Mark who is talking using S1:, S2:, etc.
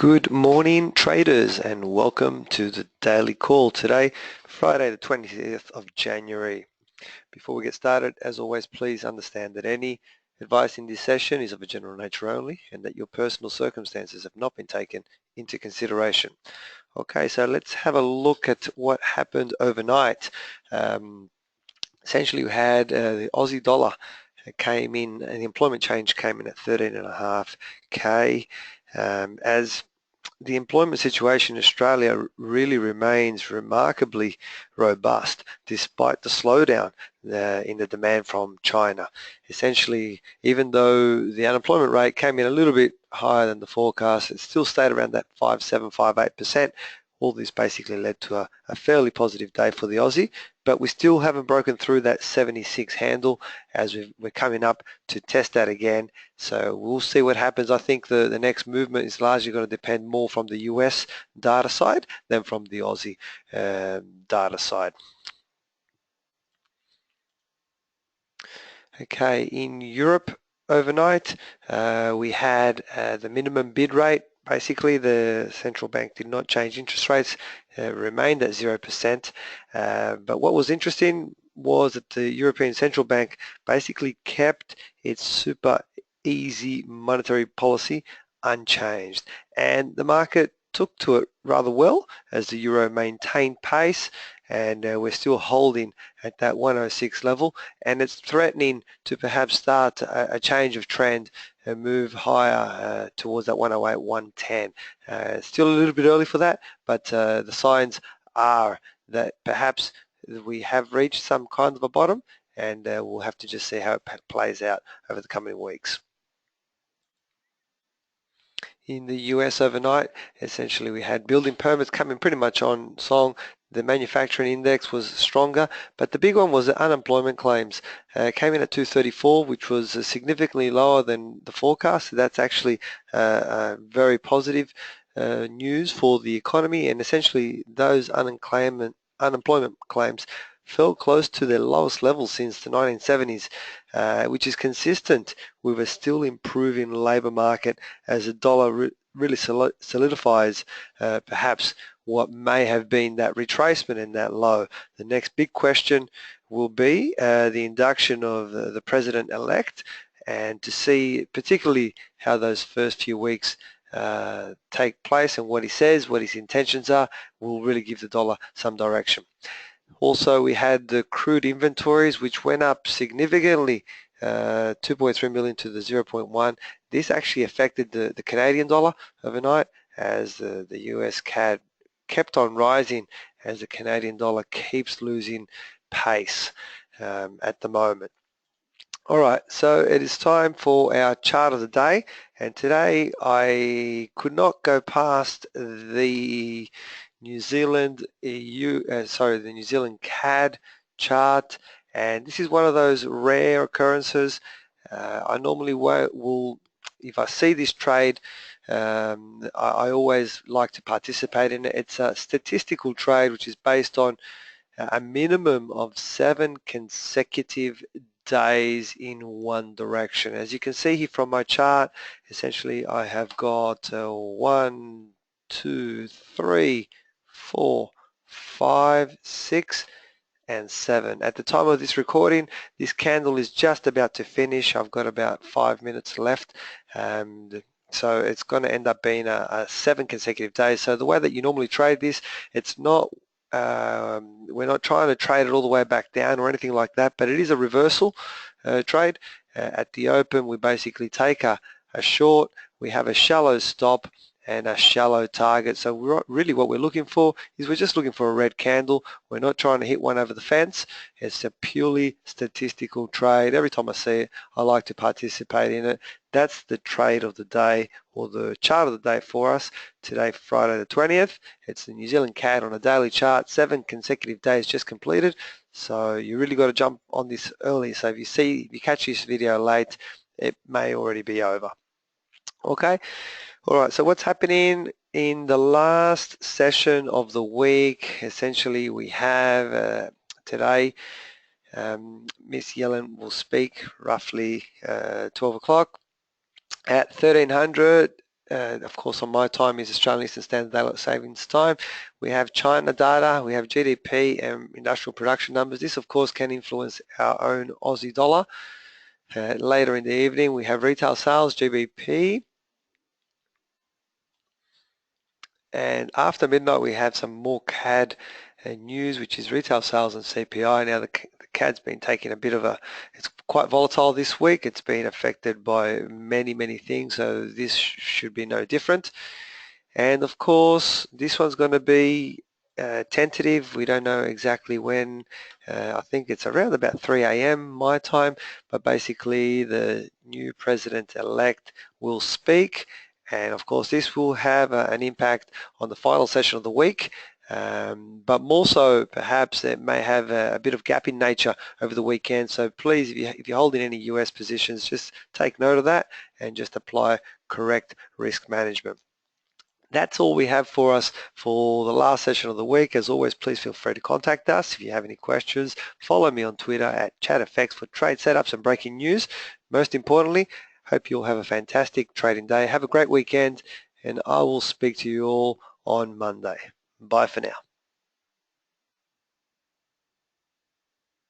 S1: Good morning, traders, and welcome to the daily call today, Friday the 20th of January. Before we get started, as always, please understand that any advice in this session is of a general nature only and that your personal circumstances have not been taken into consideration. Okay, so let's have a look at what happened overnight. Essentially, we had the Aussie dollar came in, and the employment change came in at 13.5K. As the employment situation in Australia really remains remarkably robust despite the slowdown in the demand from China. Essentially, even though the unemployment rate came in a little bit higher than the forecast, it still stayed around that 5.7-5.8%. All this basically led to a fairly positive day for the Aussie, but we still haven't broken through that 76 handle as we're coming up to test that again. So we'll see what happens. I think the next movement is largely going to depend more from the US data side than from the Aussie data side. Okay, in Europe overnight, we had the minimum bid rate. Basically, the central bank did not change interest rates, remained at 0%. But what was interesting was that the European Central Bank basically kept its super easy monetary policy unchanged. And the market took to it rather well as the euro maintained pace, and we're still holding at that 106 level, and it's threatening to perhaps start a change of trend and move higher towards that 108, 110. Still a little bit early for that, but the signs are that perhaps we have reached some kind of a bottom, and we'll have to just see how it plays out over the coming weeks. In the US overnight, essentially we had building permits coming pretty much on song. The manufacturing index was stronger, but the big one was the unemployment claims. Came in at 234, which was significantly lower than the forecast. So that's actually very positive news for the economy, and essentially those unemployment claims fell close to their lowest level since the 1970s, which is consistent with a still improving labour market as the dollar really solidifies perhaps what may have been that retracement in that low. The next big question will be the induction of the president-elect, and to see particularly how those first few weeks take place and what he says, what his intentions are, will really give the dollar some direction. Also, we had the crude inventories, which went up significantly, 2.3 million to the 0.1. This actually affected the Canadian dollar overnight as the NZDCAD kept on rising as the Canadian dollar keeps losing pace at the moment. All right, so it is time for our chart of the day, and today I could not go past the New Zealand the New Zealand CAD chart, and this is one of those rare occurrences. I normally will, if I see this trade, I always like to participate in it. It's a statistical trade which is based on a minimum of 7 consecutive days in one direction. As you can see here from my chart, essentially I have got 1, 2, 3, 4, 5, 6, and 7. At the time of this recording, this candle is just about to finish. I've got about 5 minutes left. So it's going to end up being a 7 consecutive days. So the way that you normally trade this, it's not we're not trying to trade it all the way back down or anything like that, but it is a reversal trade. At the open, we basically take a short, we have a shallow stop and a shallow target. So really what we're looking for is we're just looking for a red candle. We're not trying to hit one over the fence. It's a purely statistical trade. Every time I see it, I like to participate in it. That's the trade of the day, or the chart of the day for us today, Friday the 20th. It's the New Zealand CAD on a daily chart, 7 consecutive days just completed. So you really got to jump on this early. So if you catch this video late, it may already be over. Okay. All right, so what's happening in the last session of the week? Essentially, we have today, Miss Yellen will speak roughly 12 o'clock. At 1300, of course on my time is Australian Eastern Standard Daylight Savings Time. We have China data, we have GDP and industrial production numbers. This of course can influence our own Aussie dollar. Later in the evening we have retail sales, GBP. And after midnight we have some more CAD news, which is retail sales and CPI. Now the CAD's been taking a bit of it's quite volatile this week. It's been affected by many things, so this should be no different. And of course this one's going to be tentative. We don't know exactly when. I think it's around about 3 a.m. my time, but basically the new president-elect will speak, and of course this will have an impact on the final session of the week, but more so perhaps it may have a bit of gap in nature over the weekend. So please, if you're holding any US positions, just take note of that and just apply correct risk management. That's all we have for us for the last session of the week. As always, please feel free to contact us if you have any questions. Follow me on Twitter at ChatFX for trade setups and breaking news. Most importantly, hope you'll have a fantastic trading day. Have a great weekend, and I will speak to you all on Monday. Bye for now.